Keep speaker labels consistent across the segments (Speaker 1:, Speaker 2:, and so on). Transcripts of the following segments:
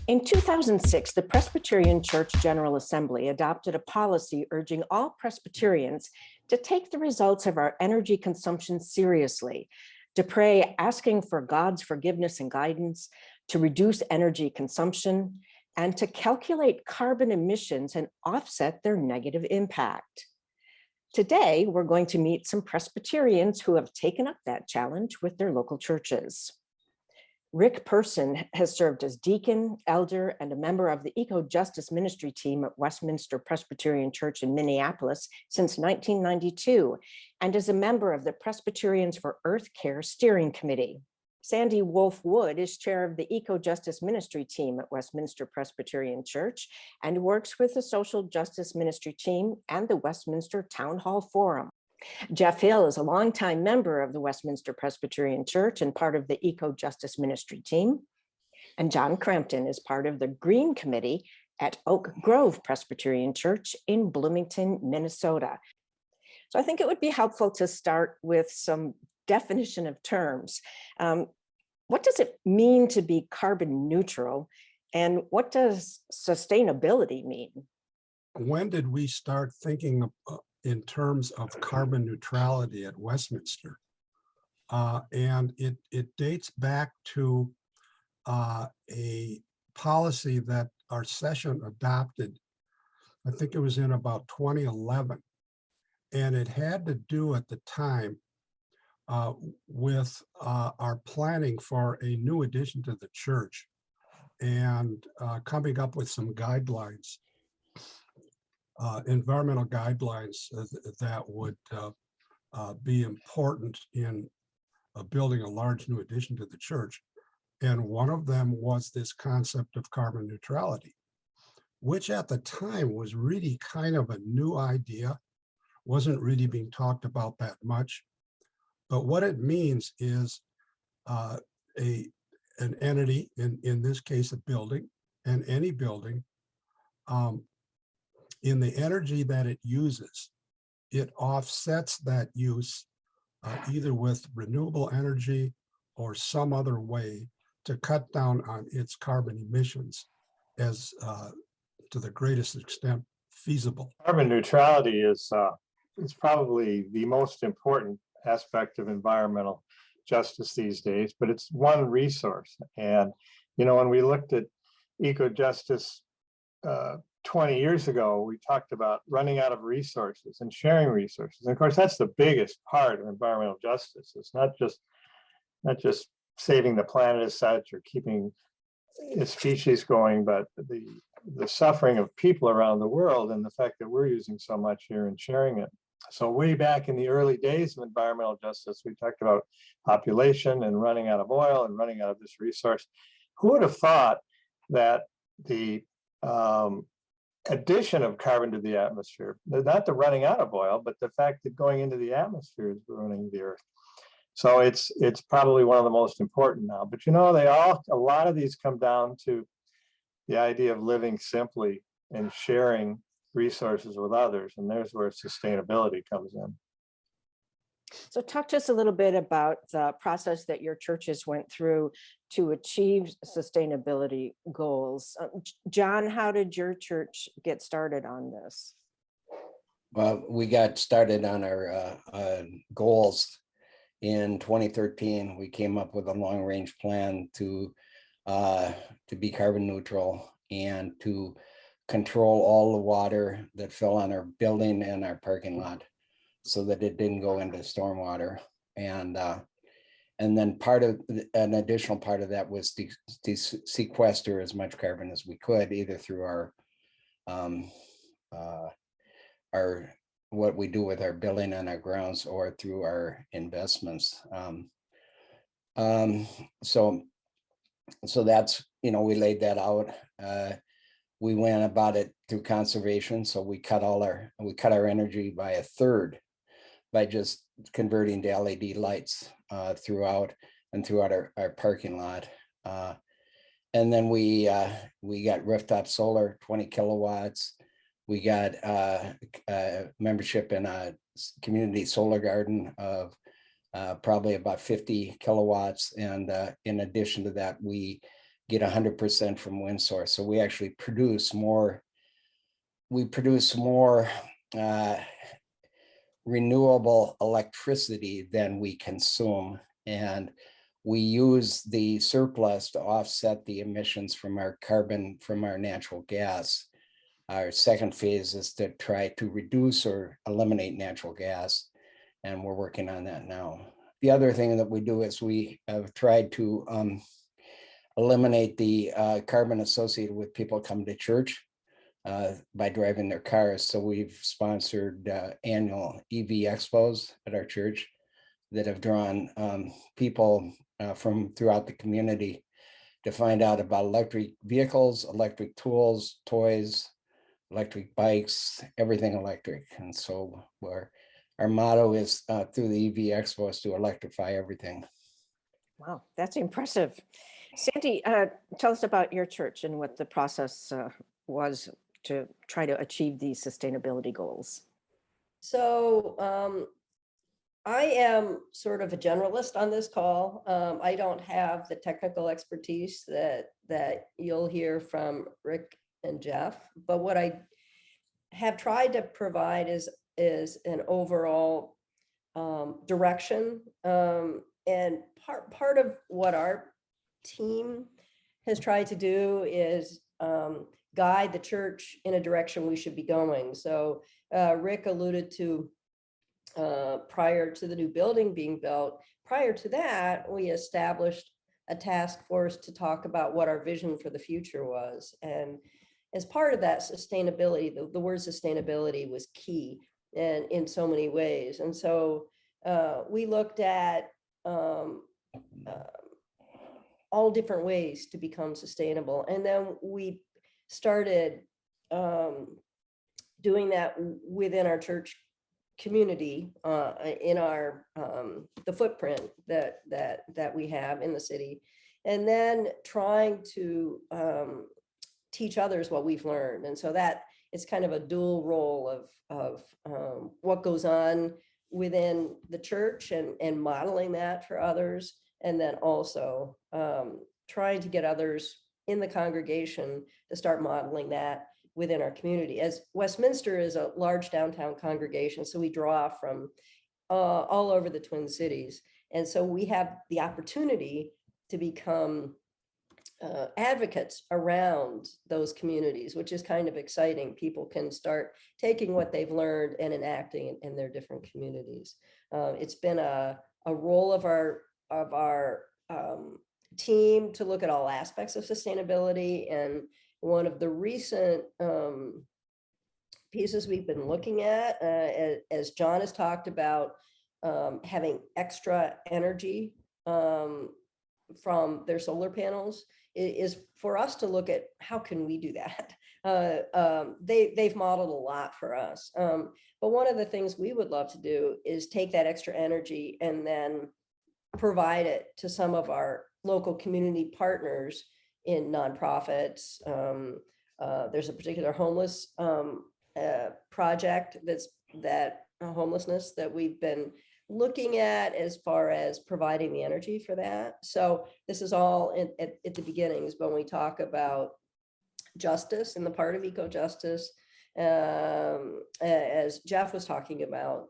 Speaker 1: In 2006, the Presbyterian Church General Assembly adopted a policy urging all Presbyterians to take the results of our energy consumption seriously, to pray asking for God's forgiveness and guidance, to reduce energy consumption, and to calculate carbon emissions and offset their negative impact. Today, we're going to meet some Presbyterians who have taken up that challenge with their local churches. Rick Person has served as deacon, elder, and a member of the Eco-Justice Ministry team at Westminster Presbyterian Church in Minneapolis since 1992, and is a member of the Presbyterians for Earth Care Steering Committee. Sandy Wolf-Wood is chair of the Eco-Justice Ministry team at Westminster Presbyterian Church and works with the Social Justice Ministry team and the Westminster Town Hall Forum. Jeff Hill is a longtime member of the Westminster Presbyterian Church and part of the Eco-Justice Ministry team. And John Crampton is part of the Green Committee at Oak Grove Presbyterian Church in Bloomington, Minnesota. So I think it would be helpful to start with some definition of terms. What does it mean to be carbon neutral? And what does sustainability mean?
Speaker 2: When did we start thinking in terms of carbon neutrality at Westminster? And it dates back to a policy that our session adopted. I think it was in about 2011. And it had to do at the time with our planning for a new addition to the church and coming up with some guidelines, environmental guidelines that would be important in building a large new addition to the church. And one of them was this concept of carbon neutrality, which at the time was really kind of a new idea, wasn't really being talked about that much. But what it means is an entity, in this case, a building, and any building, in the energy that it uses, it offsets that use either with renewable energy or some other way to cut down on its carbon emissions as to the greatest extent feasible.
Speaker 3: Carbon neutrality is probably the most important aspect of environmental justice these days, but it's one resource. And, you know, when we looked at eco-justice 20 years ago, we talked about running out of resources and sharing resources. And of course, that's the biggest part of environmental justice. It's not just saving the planet as such or keeping a species going, but the suffering of people around the world and the fact that we're using so much here and sharing it. So way back in the early days of environmental justice, we talked about population and running out of oil and running out of this resource. Who would have thought that the addition of carbon to the atmosphere, not the running out of oil, but the fact that going into the atmosphere is ruining the earth. So it's probably one of the most important now. But you know, a lot of these come down to the idea of living simply and sharing resources with others, and there's where sustainability comes in.
Speaker 1: So talk to us a little bit about the process that your churches went through to achieve sustainability goals. John, how did your church get started on this?
Speaker 4: Well, we got started on our goals in 2013. We came up with a long-range plan to be carbon neutral and to control all the water that fell on our building and our parking lot so that it didn't go into stormwater. And then an additional part of that was to sequester as much carbon as we could, either through our what we do with our building and our grounds or through our investments. So that's, you know, we laid that out. We went about it through conservation. So we cut our energy by a third by just converting to LED lights throughout our parking lot. And then we got rooftop solar, 20 kilowatts. We got membership in a community solar garden of probably about 50 kilowatts. And in addition to that, we get 100% from wind source. So we actually produce more. We produce more renewable electricity than we consume, and we use the surplus to offset the emissions from our carbon from our natural gas. Our second phase is to try to reduce or eliminate natural gas, and we're working on that now. The other thing that we do is we have tried to eliminate the carbon associated with people coming to church by driving their cars. So we've sponsored annual EV expos at our church that have drawn people from throughout the community to find out about electric vehicles, electric tools, toys, electric bikes, everything electric. And so our motto is through the EV expos to electrify everything.
Speaker 1: Wow, that's impressive. Sandy, tell us about your church and what the process was to try to achieve these sustainability goals.
Speaker 5: So I am sort of a generalist on this call. I don't have the technical expertise that you'll hear from Rick and Jeff, but what I have tried to provide is an overall direction. And part of what our team has tried to do is guide the church in a direction we should be going. So Rick alluded to prior to the new building being built, prior to that, we established a task force to talk about what our vision for the future was. And as part of that, sustainability, the word sustainability was key and in so many ways. And so we looked at all different ways to become sustainable. And then we started doing that within our church community, in our the footprint that we have in the city, and then trying to teach others what we've learned. And so that it's kind of a dual role of what goes on within the church and modeling that for others, and then also trying to get others in the congregation to start modeling that within our community. As Westminster is a large downtown congregation, so we draw from all over the Twin Cities. And so we have the opportunity to become advocates around those communities, which is kind of exciting. People can start taking what they've learned and enacting in their different communities. It's been a role of our team to look at all aspects of sustainability. And one of the recent pieces we've been looking at, as John has talked about, having extra energy from their solar panels, is for us to look at how can we do that. They've modeled a lot for us. But one of the things we would love to do is take that extra energy and then provide it to some of our local community partners in nonprofits. There's a particular homeless project homelessness that we've been looking at as far as providing the energy for that. So this is all at the beginnings when we talk about justice and the part of eco-justice. As Jeff was talking about,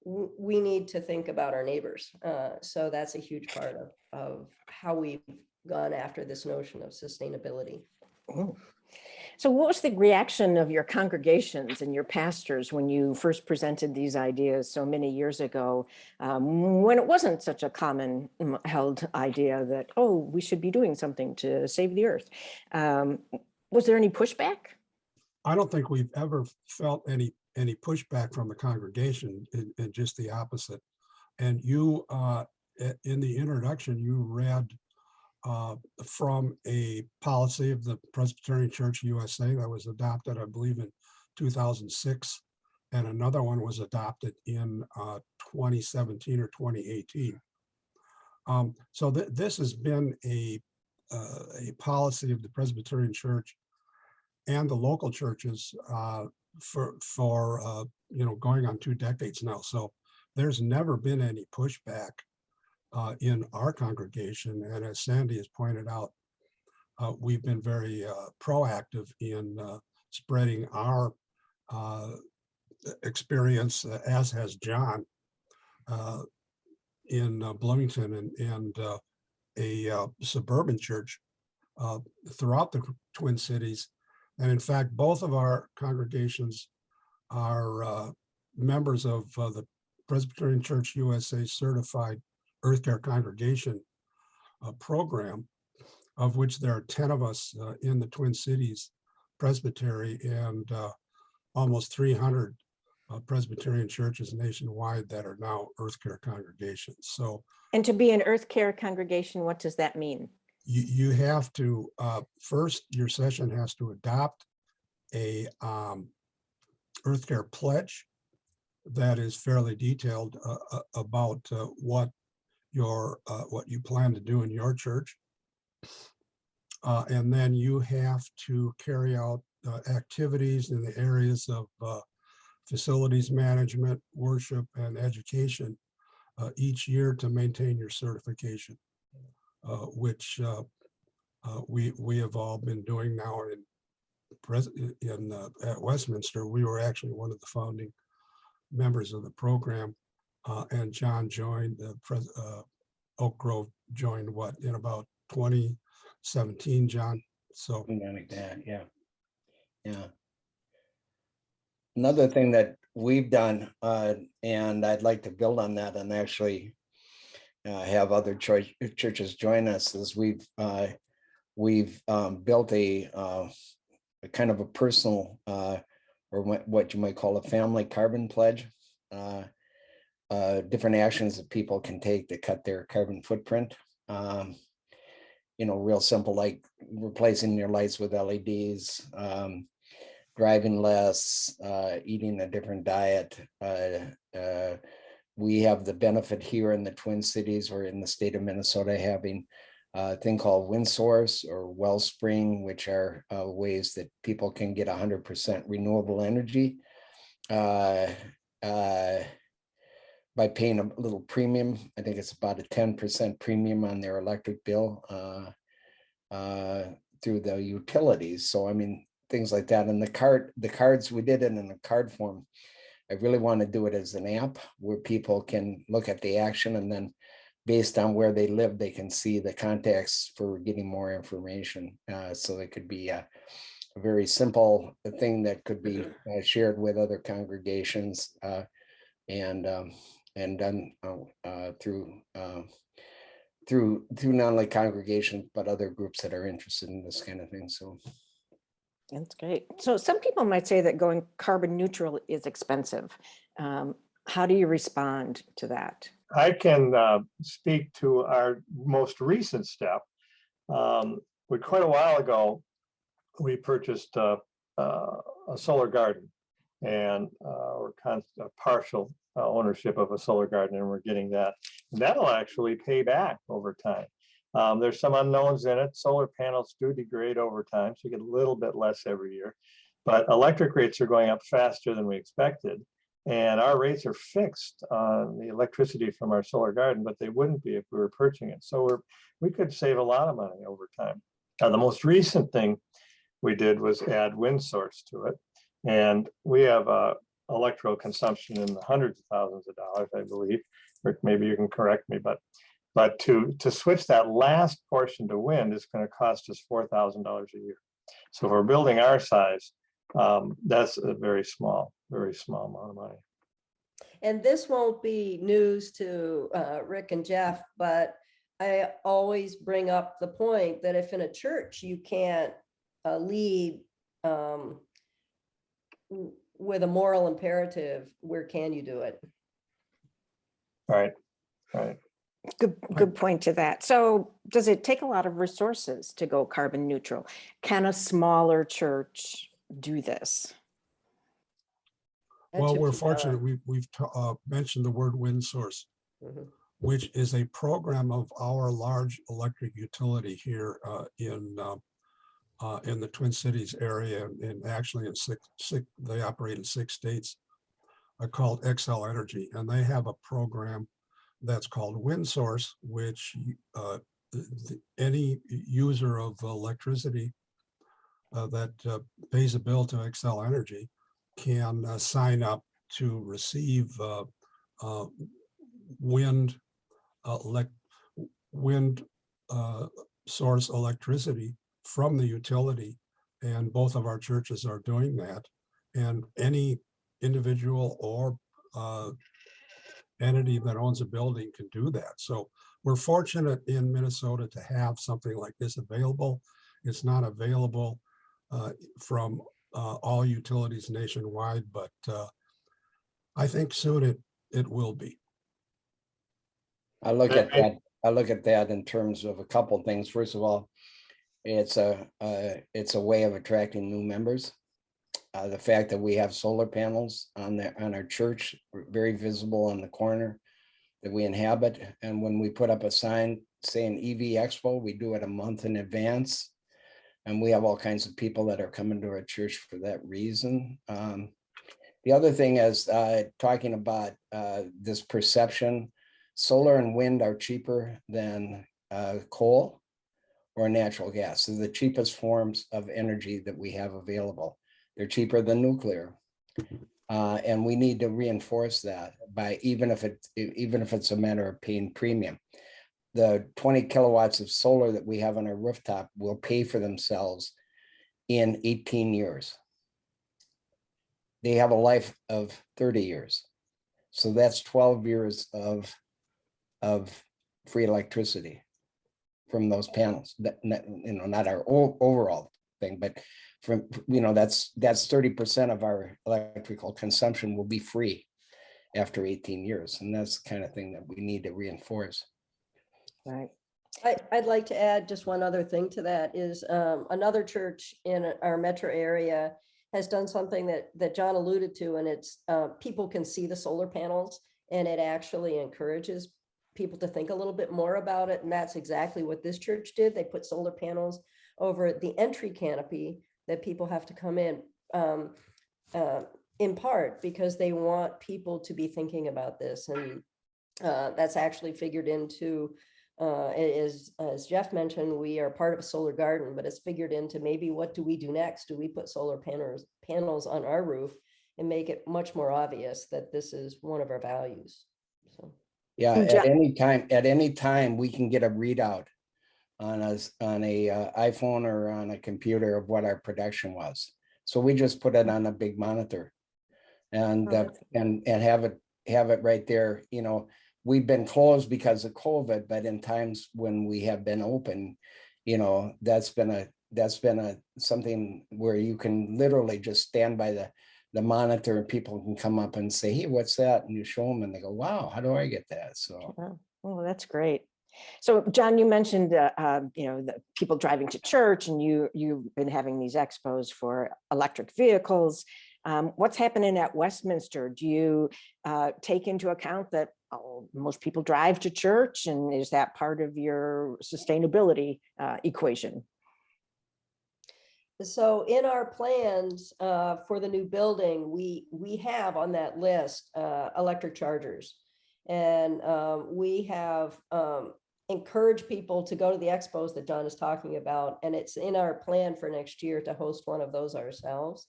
Speaker 5: we need to think about our neighbors. So that's a huge part of how we've gone after this notion of sustainability.
Speaker 1: Oh. So what was the reaction of your congregations and your pastors when you first presented these ideas so many years ago, when it wasn't such a common held idea that, oh, we should be doing something to save the earth? Was there any pushback?
Speaker 2: I don't think we've ever felt any pushback from the congregation, and just the opposite. And you, in the introduction, you read from a policy of the Presbyterian Church USA that was adopted, I believe, in 2006, and another one was adopted in 2017 or 2018. So this has been a policy of the Presbyterian Church and the local churches for going on 2 decades now. So there's never been any pushback in our congregation. And as Sandy has pointed out, we've been very proactive in spreading our experience, as has John, in Bloomington and a suburban church throughout the Twin Cities. And in fact, both of our congregations are members of the Presbyterian Church USA Certified Earth Care Congregation program, of which there are 10 of us in the Twin Cities Presbytery, and almost 300 Presbyterian churches nationwide that are now Earth Care congregations. So,
Speaker 1: And to be an Earth Care congregation, what does that mean?
Speaker 2: you have to, first, your session has to adopt a Earth Care pledge that is fairly detailed about what you plan to do in your church. And then you have to carry out activities in the areas of facilities management, worship, and education each year to maintain your certification, which we have all been doing now at Westminster. We were actually one of the founding members of the program, and John joined. Oak Grove joined in about 2017, John. So
Speaker 4: Something like that, yeah. Yeah. Another thing that we've done, and I'd like to build on that and actually have other churches join us, is we've built a kind of a personal, or what you might call a family carbon pledge. Different actions that people can take to cut their carbon footprint. Real simple, like replacing your lights with LEDs, driving less, eating a different diet. We have the benefit here in the Twin Cities or in the state of Minnesota having a thing called wind source or wellspring, which are ways that people can get 100% renewable energy by paying a little premium. I think it's about a 10% premium on their electric bill through the utilities. So, I mean, things like that. And the cards, we did it in a card form. I really want to do it as an app where people can look at the action, and then based on where they live, they can see the contacts for getting more information. So it could be a very simple thing that could be shared with other congregations and done through not only congregations, but other groups that are interested in this kind of thing. So
Speaker 1: That's great. So some people might say that going carbon neutral is expensive. How do you respond to that?
Speaker 3: I can speak to our most recent step. Quite a while ago, we purchased a solar garden, and or partial ownership of a solar garden, and we're getting that. And that'll actually pay back over time. There's some unknowns in it. Solar panels do degrade over time, so you get a little bit less every year. But electric rates are going up faster than we expected. And our rates are fixed on the electricity from our solar garden, but they wouldn't be if we were purchasing it. So we could save a lot of money over time. Now, the most recent thing we did was add wind source to it. And we have electrical consumption in the hundreds of thousands of dollars, I believe. Rick, maybe you can correct me, but to switch that last portion to wind is going to cost us $4,000 a year. So if we're building our size, that's a very small amount of money.
Speaker 5: And this won't be news to Rick and Jeff, but I always bring up the point that if in a church you can't lead with a moral imperative, where can you do it?
Speaker 3: Right.
Speaker 1: Good point to that. So does it take a lot of resources to go carbon neutral? Can a smaller church do this?
Speaker 2: Well, we're fortunate. We've mentioned the word wind source, which is a program of our large electric utility here in the Twin Cities area, and actually in they operate in 6 states, called XL Energy, and they have a program that's called Wind Source, which any user of electricity that pays a bill to Excel Energy can sign up to receive wind wind source electricity from the utility. And both of our churches are doing that. And any individual or entity that owns a building can do that. So we're fortunate in Minnesota to have something like this available. It's not available from all utilities nationwide, but I think soon it will be.
Speaker 4: I look at that in terms of a couple of things. First of all, it's a way of attracting new members. The fact that we have solar panels on our church, very visible on the corner that we inhabit. And when we put up a sign saying EV Expo, we do it a month in advance. And we have all kinds of people that are coming to our church for that reason. The other thing is talking about this perception. Solar and wind are cheaper than coal or natural gas. So the cheapest forms of energy that we have available. They're cheaper than nuclear. And we need to reinforce that by even if it's a matter of paying premium. The 20 kilowatts of solar that we have on our rooftop will pay for themselves in 18 years. They have a life of 30 years. So that's 12 years of free electricity from those panels. That, not our overall thing, but from, that's 30% of our electrical consumption will be free after 18 years. And that's the kind of thing that we need to reinforce.
Speaker 1: Right.
Speaker 5: I'd like to add just one other thing to that is another church in our metro area has done something that John alluded to, and it's people can see the solar panels, and it actually encourages people to think a little bit more about it. And that's exactly what this church did. They put solar panels over the entry canopy that people have to come in part because they want people to be thinking about this. And that's actually figured into, as Jeff mentioned, we are part of a solar garden, but it's figured into maybe what do we do next? Do we put solar panels on our roof and make it much more obvious that this is one of our values? So.
Speaker 4: Yeah, at any time we can get a readout on a iPhone or on a computer of what our production was. So we just put it on a big monitor and have it right there. We've been closed because of COVID, but in times when we have been open, that's been something where you can literally just stand by the monitor and people can come up and say, hey, what's that? And you show them and they go, wow, how do I get that? So,
Speaker 1: oh, that's great. So John, you mentioned, the people driving to church, and you've been having these expos for electric vehicles. What's happening at Westminster? Do you take into account that most people drive to church, and is that part of your sustainability equation?
Speaker 5: So in our plans for the new building, we have on that list electric chargers, and we have encouraged people to go to the expos that John is talking about, and it's in our plan for next year to host one of those ourselves.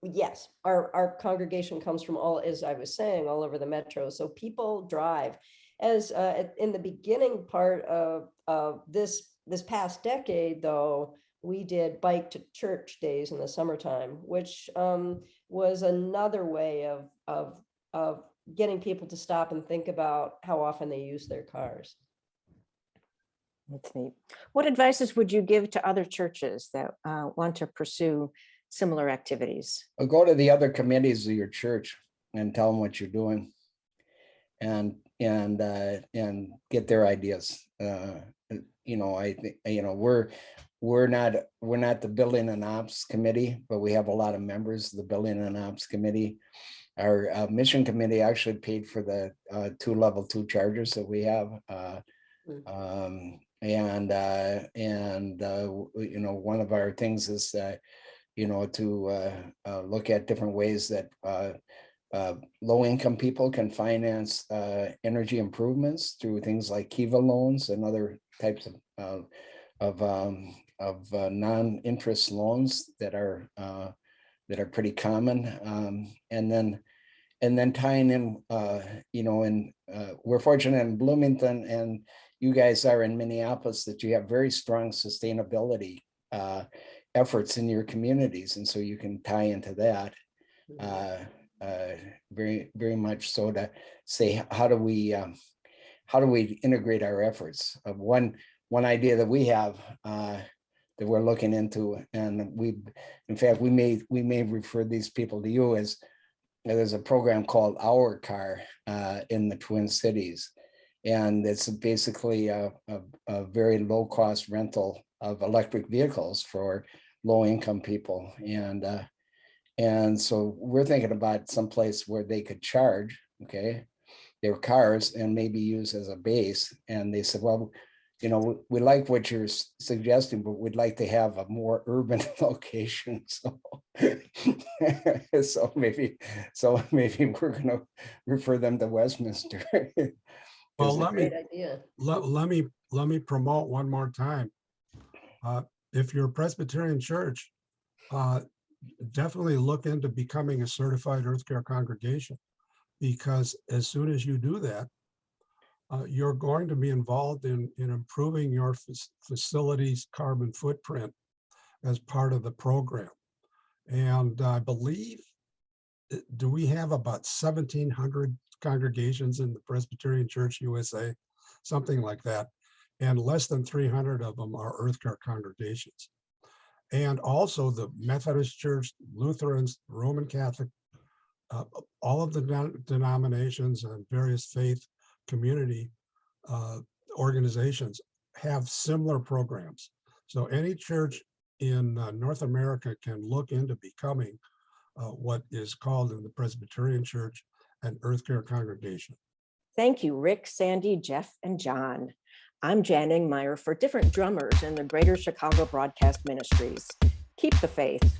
Speaker 5: Yes, our congregation comes from as I was saying, all over the metro, so people drive. As in the beginning part of this past decade, though, we did bike to church days in the summertime, which was another way of getting people to stop and think about how often they use their cars.
Speaker 1: That's neat. What advices would you give to other churches that want to pursue similar activities?
Speaker 4: I'll go to the other committees of your church and tell them what you're doing, and get their ideas. I think we're not the building and ops committee, but we have a lot of members of the building and ops committee. Our mission committee actually paid for the 2 level 2 chargers that we have. One of our things is to look at different ways that low-income people can finance energy improvements through things like Kiva loans and other types of non-interest loans that are pretty common. And then tying in, and we're fortunate in Bloomington, and you guys are in Minneapolis, that you have very strong sustainability efforts in your communities, and so you can tie into that. Very, very much so, to say, how do we integrate our efforts? One idea that we have that we're looking into, and in fact, we may refer these people to you, as there's a program called Our Car in the Twin Cities, and it's basically a very low cost rental of electric vehicles for low income people, and so we're thinking about some place where they could charge, their cars and maybe use as a base. And they said, well, we like what you're suggesting, but we'd like to have a more urban location. So maybe we're going to refer them to Westminster.
Speaker 2: Well,
Speaker 5: Great idea.
Speaker 2: let me promote one more time. If you're a Presbyterian church, definitely look into becoming a certified Earth Care congregation, because as soon as you do that, you're going to be involved in improving your facility's carbon footprint as part of the program. And I believe, do we have about 1,700 congregations in the Presbyterian Church USA, something like that, and less than 300 of them are Earth Care congregations. And also the Methodist Church, Lutherans, Roman Catholic, all of the denominations and various faith community organizations have similar programs. So any church in North America can look into becoming what is called in the Presbyterian Church an Earth Care congregation.
Speaker 1: Thank you, Rick, Sandy, Jeff, and John. I'm Jan Ingmeyer for Different Drummers in the Greater Chicago Broadcast Ministries. Keep the faith.